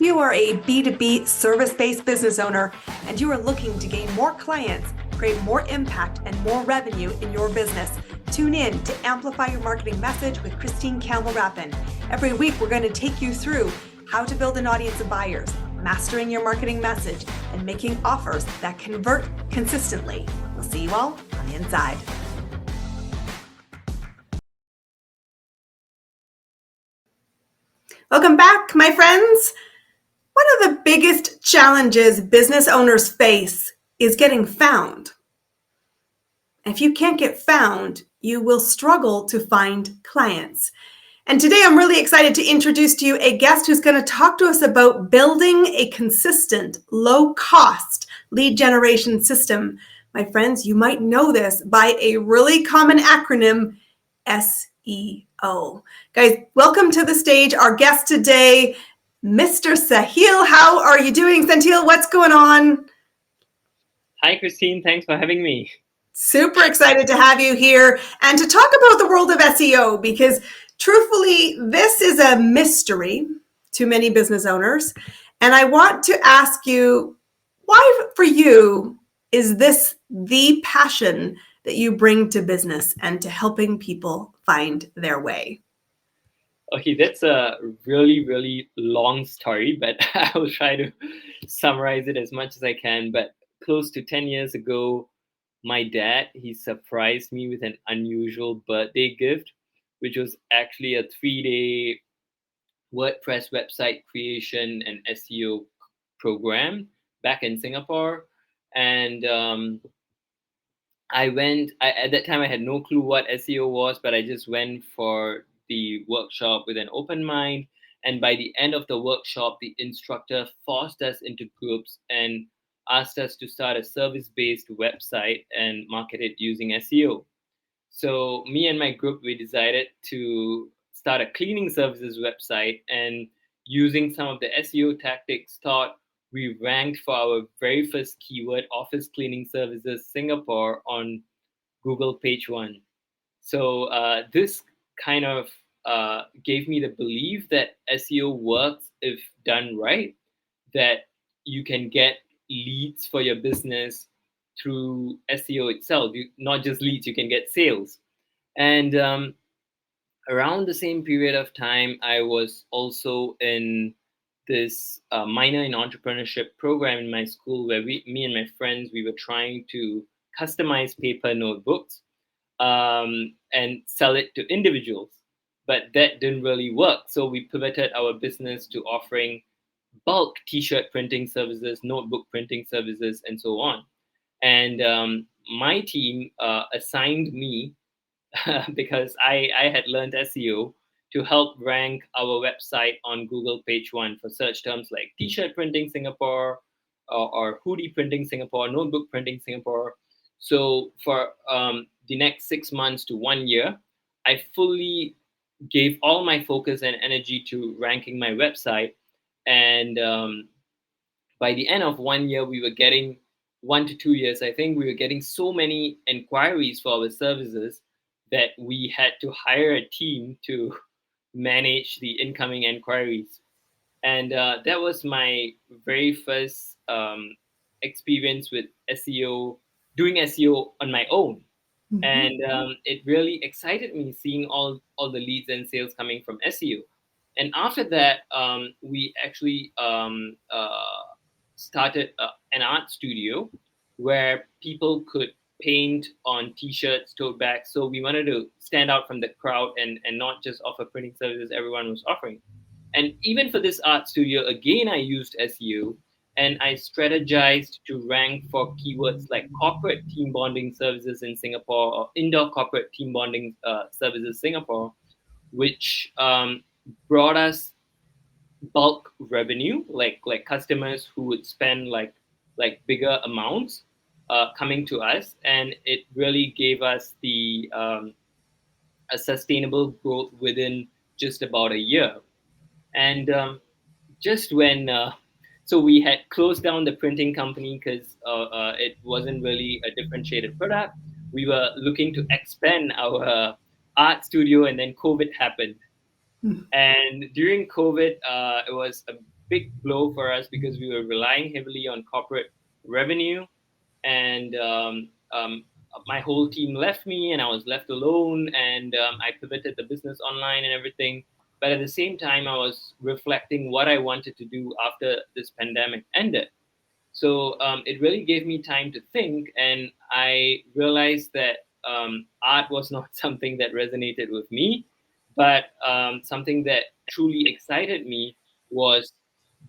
You are a B2B service-based business owner and you are looking to gain more clients, create more impact and more revenue in your business. Tune in to Amplify Your Marketing Message with Christine Campbell-Rappin. Every week, we're going to take you through how to build an audience of buyers, mastering your marketing message, and making offers that convert consistently. We'll see you all on the inside. Welcome back, my friends. One of the biggest challenges business owners face is getting found. If you can't get found, you will struggle to find clients. And today I'm really excited to introduce to you a guest who's going to talk to us about building a consistent, low-cost lead generation system. My friends, you might know this by a really common acronym, SEO. Guys, welcome to the stage. Our guest today, Mr. Sahil. How are you doing, Senthil? What's going on? Hi, Christine. Thanks for having me. Super excited to have you here and to talk about the world of SEO, because truthfully, this is a mystery to many business owners. And I want to ask you, why for you is this the passion that you bring to business and to helping people find their way? Okay, that's a really, really long story, but I will try to summarize it as much as I can. But close to 10 years ago, my dad, he surprised me with an unusual birthday gift, which was actually a 3-day WordPress website creation and SEO program back in Singapore. And at that time, I had no clue what SEO was, but I just went for the workshop with an open mind. And by the end of the workshop, the instructor forced us into groups and asked us to start a service-based website and market it using SEO. So me and my group, we decided to start a cleaning services website, and using some of the SEO tactics taught, we ranked for our very first keyword, office cleaning services Singapore, on Google page one. So this kind of gave me the belief that SEO works if done right, that you can get leads for your business through SEO itself. Not just leads, you can get sales. And around the same period of time, I was also in this minor in entrepreneurship program in my school, where me and my friends, we were trying to customize paper notebooks and sell it to individuals. But that didn't really work. So we pivoted our business to offering bulk t-shirt printing services, notebook printing services, and so on. And my team assigned me because I had learned SEO to help rank our website on Google page one for search terms like t-shirt printing Singapore, or hoodie printing Singapore, notebook printing Singapore. So for the next 6 months to 1 year, I fully gave all my focus and energy to ranking my website. And by the end of 1 year, we were getting 1 to 2 years, I think we were getting so many inquiries for our services that we had to hire a team to manage the incoming inquiries. And that was my very first experience with SEO, doing SEO on my own. Mm-hmm. And it really excited me seeing all the leads and sales coming from SEO. And after that, we actually started an art studio where people could paint on t-shirts, tote bags. So we wanted to stand out from the crowd and not just offer printing services everyone was offering. And even for this art studio, again, I used SEO, and I strategized to rank for keywords like corporate team bonding services in Singapore, or indoor corporate team bonding services Singapore, which brought us bulk revenue, like customers who would spend like bigger amounts coming to us, and it really gave us the a sustainable growth within just about a year. And just when so we had closed down the printing company because it wasn't really a differentiated product. We were looking to expand our art studio, and then COVID happened. And during COVID, it was a big blow for us because we were relying heavily on corporate revenue, and my whole team left me, and I was left alone, and I pivoted the business online and everything. But at the same time, I was reflecting what I wanted to do after this pandemic ended. So it really gave me time to think, and I realized that art was not something that resonated with me, but something that truly excited me was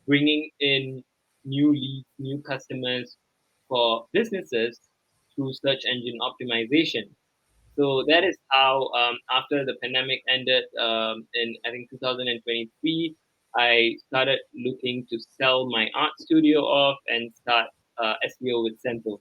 bringing in new leads, new customers for businesses through search engine optimization. So that is how, after the pandemic ended in, I think, 2023, I started looking to sell my art studio off and start SEO with Senthil.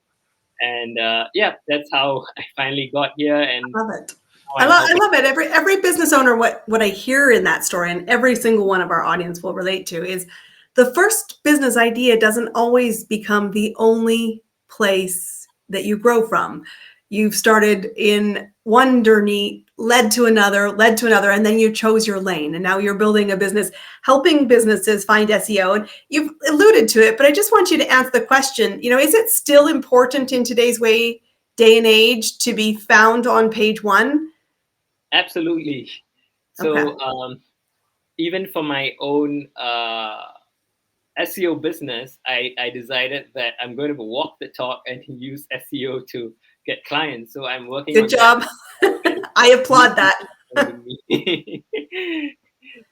And yeah, that's how I finally got here, and Love it. now I'm I helping. love it. Every business owner, what I hear in that story, and every single one of our audience will relate to, is the first business idea doesn't always become the only place that you grow from. You've started in one journey, led to another, and then you chose your lane. And now you're building a business, helping businesses find SEO. And you've alluded to it, but I just want you to answer the question, is it still important in today's day and age to be found on page one? Absolutely. Okay. So even for my own SEO business, I decided that I'm going to walk the talk and use SEO to get clients. So I'm working Good on that. job. I applaud that. Finding me.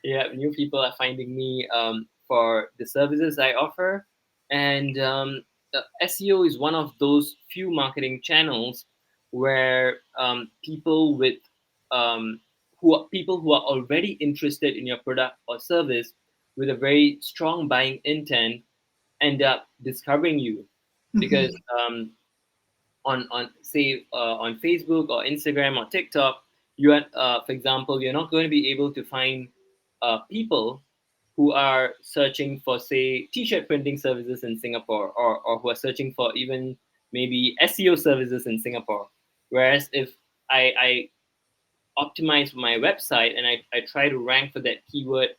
Yeah, new people are finding me for the services I offer, and SEO is one of those few marketing channels where people with people who are already interested in your product or service with a very strong buying intent end up discovering you, because Mhm. on say on Facebook or Instagram or TikTok, you are, for example, you're not going to be able to find people who are searching for, say, t-shirt printing services in Singapore, or who are searching for even maybe SEO services in Singapore. Whereas if I optimize my website and I try to rank for that keyword,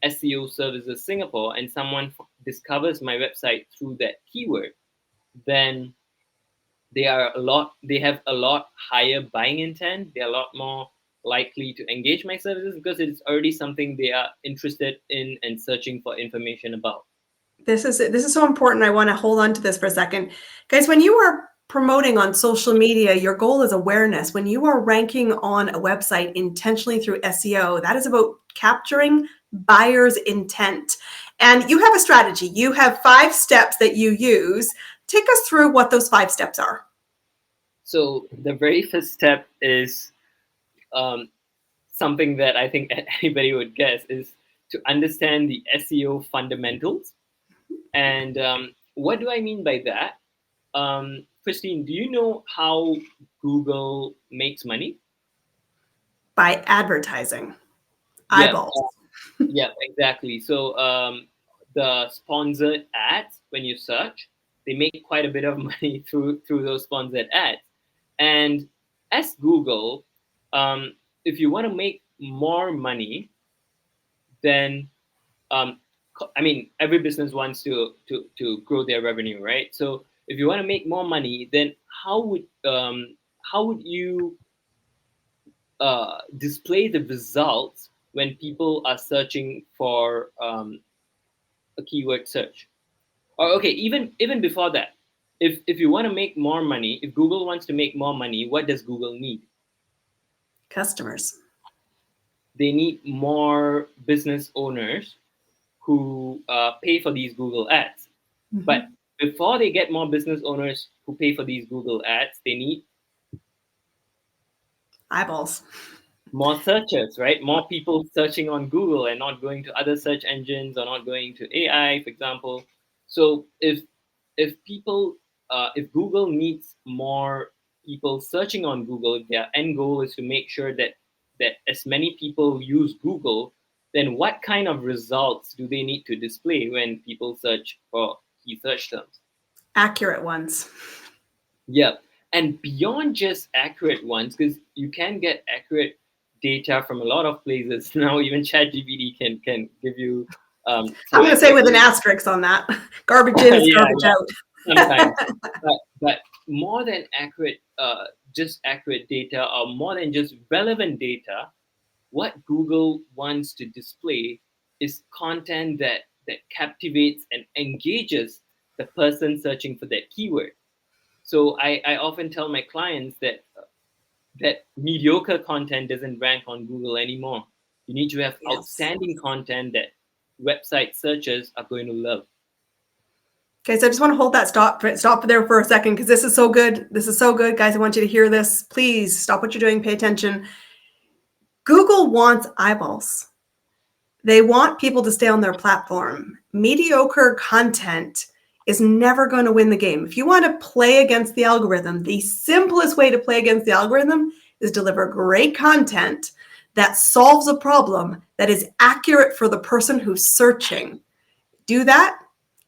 SEO services Singapore, and someone discovers my website through that keyword, then they have a lot higher buying intent. They're a lot more likely to engage my services because it's already something they are interested in and searching for information about. This is so important. I want to hold on to this for a second. Guys, when you are promoting on social media, your goal is awareness. When you are ranking on a website intentionally through SEO, that is about capturing buyer's intent. And you have a strategy. You have 5 steps that you use. Take us through what those 5 steps are. So the very first step is um, something that I think anybody would guess, is to understand the SEO fundamentals. And what do I mean by that? Christine, do you know how Google makes money? By advertising. Yeah, Eyeballs. yeah, exactly. So the sponsored ads, when you search, they make quite a bit of money through those sponsored ads. And as Google, um, if you want to make more money, then I mean, every business wants to grow their revenue, right? So if you want to make more money, then how would you display the results when people are searching for a keyword search? Or okay, even before that, if you want to make more money, if Google wants to make more money, what does Google need? Customers. They need more business owners who pay for these Google ads. But Mhm. before they get more business owners who pay for these Google ads, they need Eyeballs. more searchers, right? More people searching on Google and not going to other search engines, or not going to AI, for example. So if Google needs more people searching on Google, their end goal is to make sure that as many people use Google, then what kind of results do they need to display when people search for key search terms? Accurate ones. Yeah, and beyond just accurate ones, because you can get accurate data from a lot of places now. Even ChatGPT can give you. I'm So going to say with an SEO, asterisk on that. Garbage in is yeah, garbage yeah, out. sometimes, but more than accurate, just accurate data, or more than just relevant data, what Google wants to display is content that captivates and engages the person searching for that keyword. So I often tell my clients that mediocre content doesn't rank on Google anymore. You need to have Yes. outstanding content that website searchers are going to love. Okay, so I just want to hold that stop there for a second because this is so good. This is so good, guys. I want you to hear this. Please stop what you're doing, pay attention. Google wants eyeballs. They want people to stay on their platform. Mediocre content is never going to win the game. If you want to play against the algorithm, the simplest way to play against the algorithm is deliver great content that solves a problem that is accurate for the person who's searching. Do that,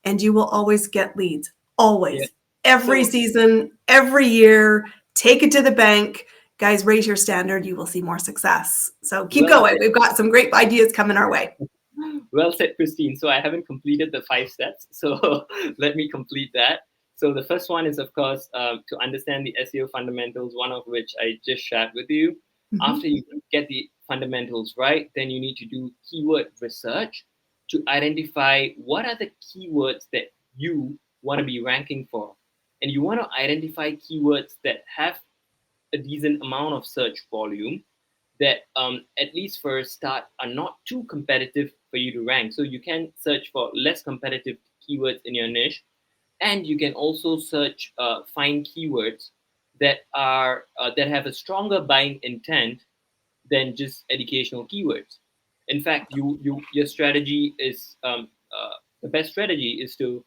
and you will always get leads. Yeah. Always. Every So season, every year, take it to the bank. Guys, raise your standard. You will see more success. So keep well going. said. We've got some great ideas coming our way. Well said, Christine. So I haven't completed the 5 steps. So let me complete that. So the first one is, of course, to understand the SEO fundamentals, one of which I just shared with you. Mhm. After you get the fundamentals right, then you need to do keyword research to identify what are the keywords that you want to be ranking for. And you want to identify keywords that have a decent amount of search volume that at least for a start are not too competitive for you to rank. So you can search for less competitive keywords in your niche, and you can also search find keywords that have a stronger buying intent than just educational keywords. In fact, your strategy is the best strategy is to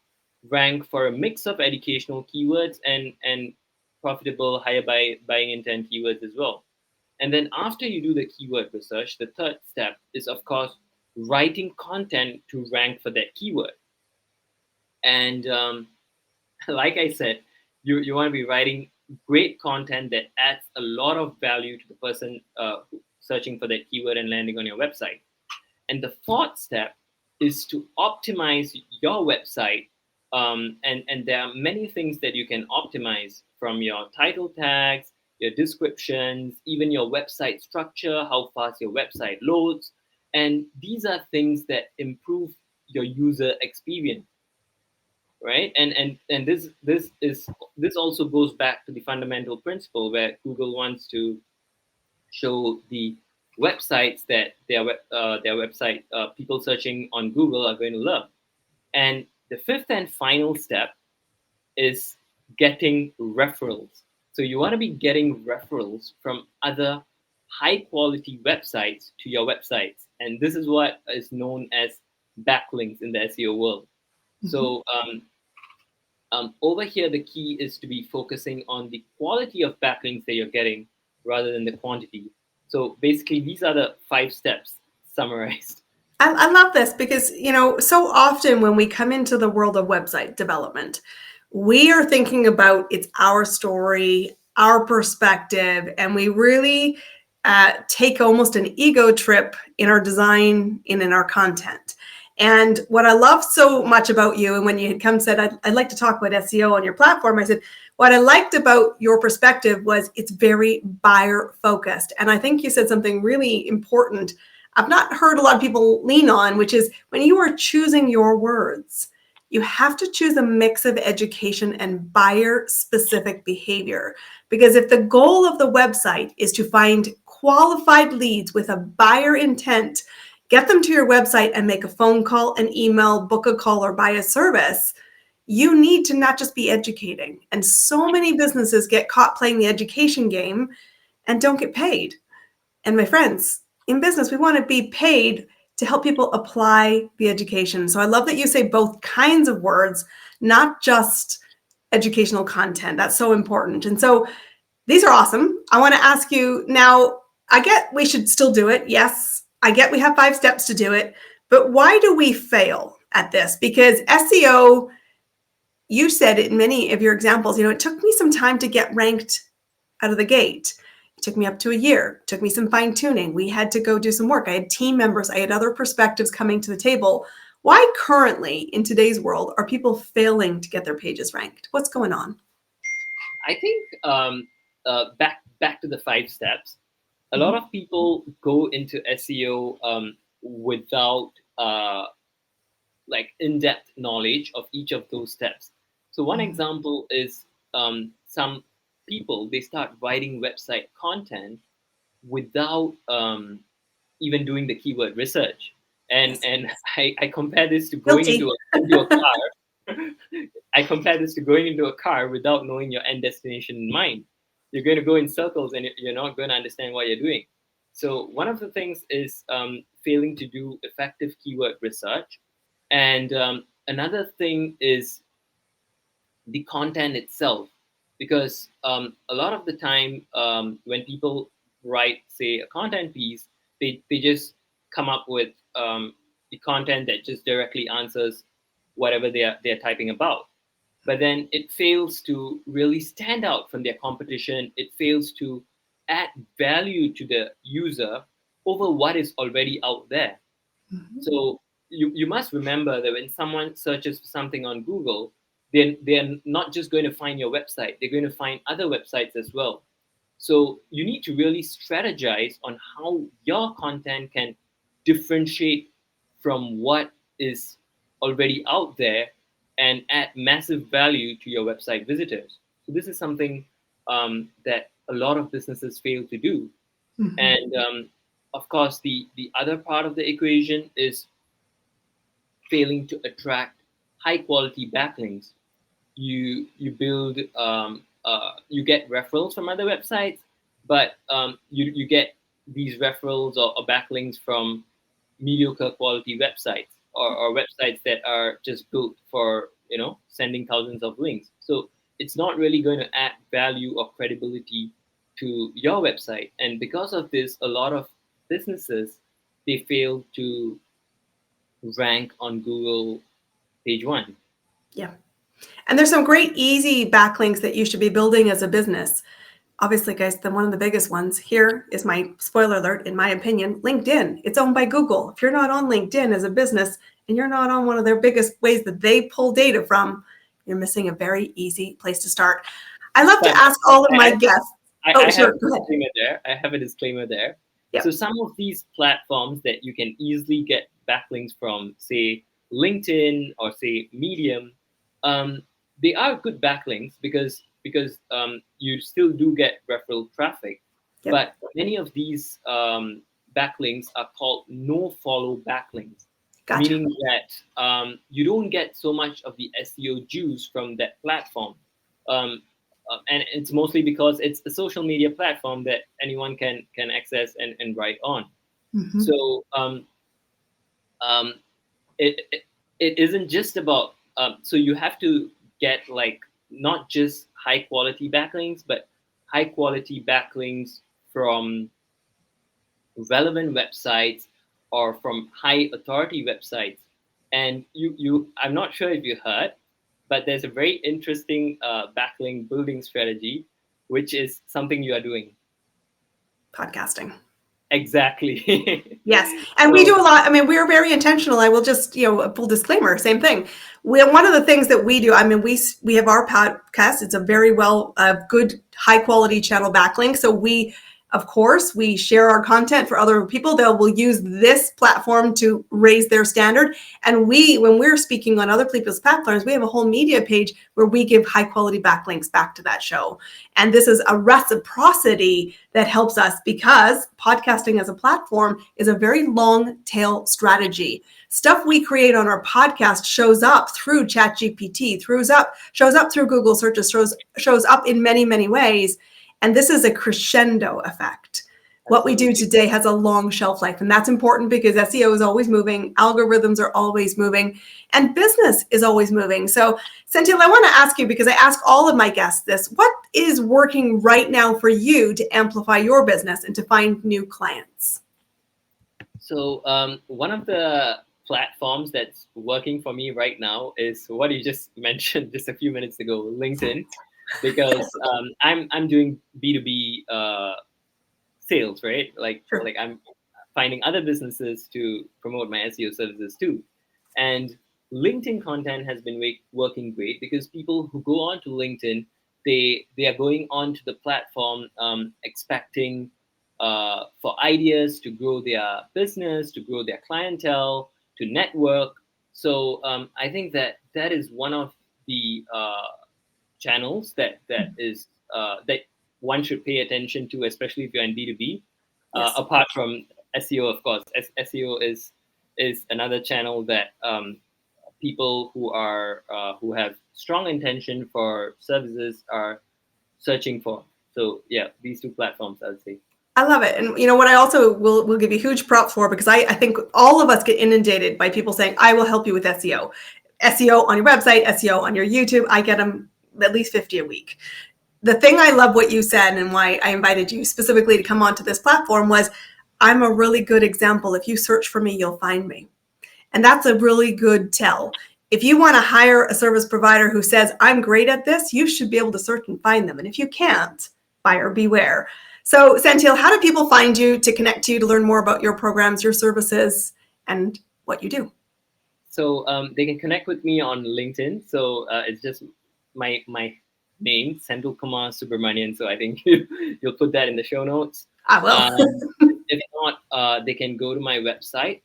rank for a mix of educational keywords and profitable higher buying intent keywords as well. And then after you do the keyword research, the third step is, of course, writing content to rank for that keyword. And like I said, you want to be writing great content that adds a lot of value to the person searching for that keyword and landing on your website. And the fourth step is to optimize your website. And there are many things that you can optimize, from your title tags, your descriptions, even your website structure, how fast your website loads. And these are things that improve your user experience, right? And this also goes back to the fundamental principle where Google wants to show the websites that their website people searching on Google are going to love. And the fifth and final step is getting referrals. So you want to be getting referrals from other high quality websites to your websites, and this is what is known as backlinks in the SEO world. Mhm. So over here, the key is to be focusing on the quality of backlinks that you're getting rather than the quantity. So basically, these are the 5 steps summarized. I love this because, so often when we come into the world of website development, we are thinking about it's our story, our perspective, and we really take almost an ego trip in our design and in our content. And what I love so much about you, and when you had come said, I'd like to talk about SEO on your platform, I said, what I liked about your perspective was it's very buyer focused. And I think you said something really important I've not heard a lot of people lean on, which is when you are choosing your words, you have to choose a mix of education and buyer specific behavior. Because if the goal of the website is to find qualified leads with a buyer intent, get them to your website and make a phone call, an email, book a call, or buy a service, you need to not just be educating. And so many businesses get caught playing the education game and don't get paid. And my friends, in business, we want to be paid to help people apply the education. So I love that you say both kinds of words, not just educational content. That's so important. And so these are awesome. I want to ask you now, I get we should still do it. Yes, I get we have 5 steps to do it. But why do we fail at this? Because SEO, you said it in many of your examples, it took me some time to get ranked out of the gate. It took me up to a year. It took me some fine tuning. We had to go do some work. I had team members. I had other perspectives coming to the table. Why currently in today's world are people failing to get their pages ranked? What's going on? I think back to the 5 steps. A lot Mhm. of people go into SEO without like in-depth knowledge of each of those steps. So one example is some people, they start writing website content without even doing the keyword research. And Yes. and I compare this to going Guilty. into a car. I compare this to going into a car without knowing your end destination in mind. You're going to go in circles and you're not going to understand what you're doing. So one of the things is failing to do effective keyword research, and another thing is the content itself, because a lot of the time when people write, say, a content piece, they just come up with the content that just directly answers whatever they're typing about, but then it fails to really stand out from their competition. It fails to add value to the user over what is already out there. Mhm. So you must remember that when someone searches for something on Google, they're not just going to find your website, they're going to find other websites as well. So you need to really strategize on how your content can differentiate from what is already out there and add massive value to your website visitors. So this is something that a lot of businesses fail to do. Mhm. And of course, the other part of the equation is failing to attract high quality backlinks. You build you get referrals from other websites, but you get these referrals or backlinks from mediocre quality websites, or websites that are just built for sending thousands of links. So it's not really going to add value or credibility to your website, and because of this, a lot of businesses, they fail to rank on Google page one. Yeah. And there's some great easy backlinks that you should be building as a business. Obviously, guys, one of the biggest ones here is my spoiler alert, in my opinion, LinkedIn. It's owned by Google. If you're not on LinkedIn as a business and you're not on one of their biggest ways that they pull data from, you're missing a very easy place to start. I love to But ask all of my guests. Oh, I have sure. a Go ahead. disclaimer there. I have a disclaimer there. So Yep. some of these platforms that you can easily get backlinks from, say LinkedIn or say Medium, um, they are good backlinks because you still do get referral traffic. Yep. But many of these backlinks are called no follow backlinks, Gotcha. meaning that you don't get so much of the SEO juice from that platform. Um, and it's mostly because it's a social media platform that anyone can access and write on. Mm-hmm. So um, it it isn't just about so you have to get like not just high quality backlinks, but high quality backlinks from relevant websites or from high authority websites. And I'm not sure if you heard, but there's a very interesting backlink building strategy, which is something you are doing. Podcasting. Exactly. Yes. And we do So a lot. I mean, we're very intentional. I will just, a full disclaimer, same thing. One of the things that we do, I mean, we have our podcast. It's a very good, high quality channel backlink. So of course, we share our content for other people. They will use this platform to raise their standard. And when we're speaking on other people's platforms, we have a whole media page where we give high quality backlinks back to that show. And this is a reciprocity that helps us, because podcasting as a platform is a very long tail strategy. Stuff we create on our podcast shows up through ChatGPT, shows up through Google searches, shows up in many, many ways. And this is a crescendo effect. What we do absolutely. today has a long shelf life, and that's important because SEO is always moving, algorithms are always moving, and business is always moving. So, Senthil, I want to ask you, because I ask all of my guests this, what is working right now for you to amplify your business and to find new clients? So one of the platforms that's working for me right now is what you just mentioned just a few minutes ago, LinkedIn, because I'm doing B2B sales, right? Like Sure. I'm finding other businesses to promote my SEO services too. And LinkedIn content has been working great because people who go on to LinkedIn, they are going onto the platform expecting for ideas to grow their business, to grow their clientele, to network. So I think that is one of the channels that one should pay attention to, especially if you're in B2B. Yes. Apart from SEO, of course, SEO is another channel that people who have strong intention for services are searching for. So yeah, these two platforms, I would say. I love it. And you know what I also will give you huge props for, because I think all of us get inundated by people saying, I will help you with SEO. SEO on your website, SEO on your YouTube. I get them at least 50 a week. The thing I love what you said and why I invited you specifically to come onto this platform was, I'm a really good example. If you search for me, you'll find me. And that's a really good tell. If you want to hire a service provider who says, I'm great at this, you should be able to search and find them. And if you can't, buyer beware. So Senthil, how do people find you, to connect to you, to learn more about your programs, your services, and what you do? So they can connect with me on LinkedIn. So it's just my name, Senthilkumar Subramanian. So I think you'll put that in the show notes. I will. If not, they can go to my website,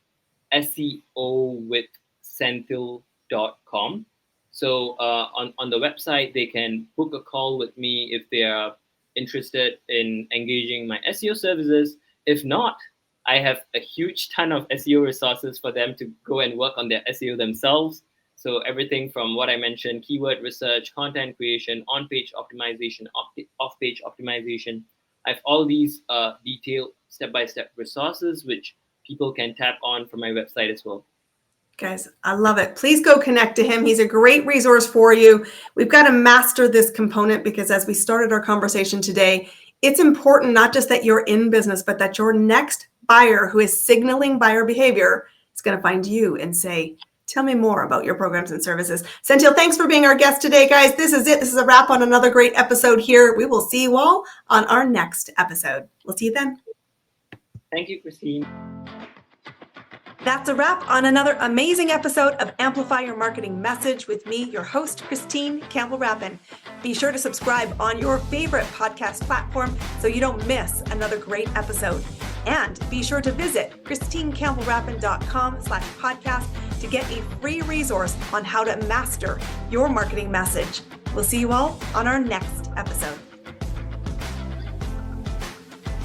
SEOwithsenthil.com. So on the website, they can book a call with me if they are interested in engaging my SEO services. If not, I have a huge ton of SEO resources for them to go and work on their SEO themselves. So everything from what I mentioned, keyword research, content creation, on-page optimization, off-page optimization. I have all these detailed step-by-step resources which people can tap on from my website as well. Guys, I love it. Please go connect to him. He's a great resource for you. We've got to master this component, because as we started our conversation today, it's important not just that you're in business, but that your next buyer who is signaling buyer behavior is going to find you and say, tell me more about your programs and services. Senthil, thanks for being our guest today, guys. This is it. This is a wrap on another great episode here. We will see you all on our next episode. We'll see you then. Thank you, Christine. That's a wrap on another amazing episode of Amplify Your Marketing Message with me, your host, Christine Campbell-Rappin. Be sure to subscribe on your favorite podcast platform so you don't miss another great episode. And be sure to visit christinecampbellrappin.com/podcast to get a free resource on how to master your marketing message. We'll see you all on our next episode.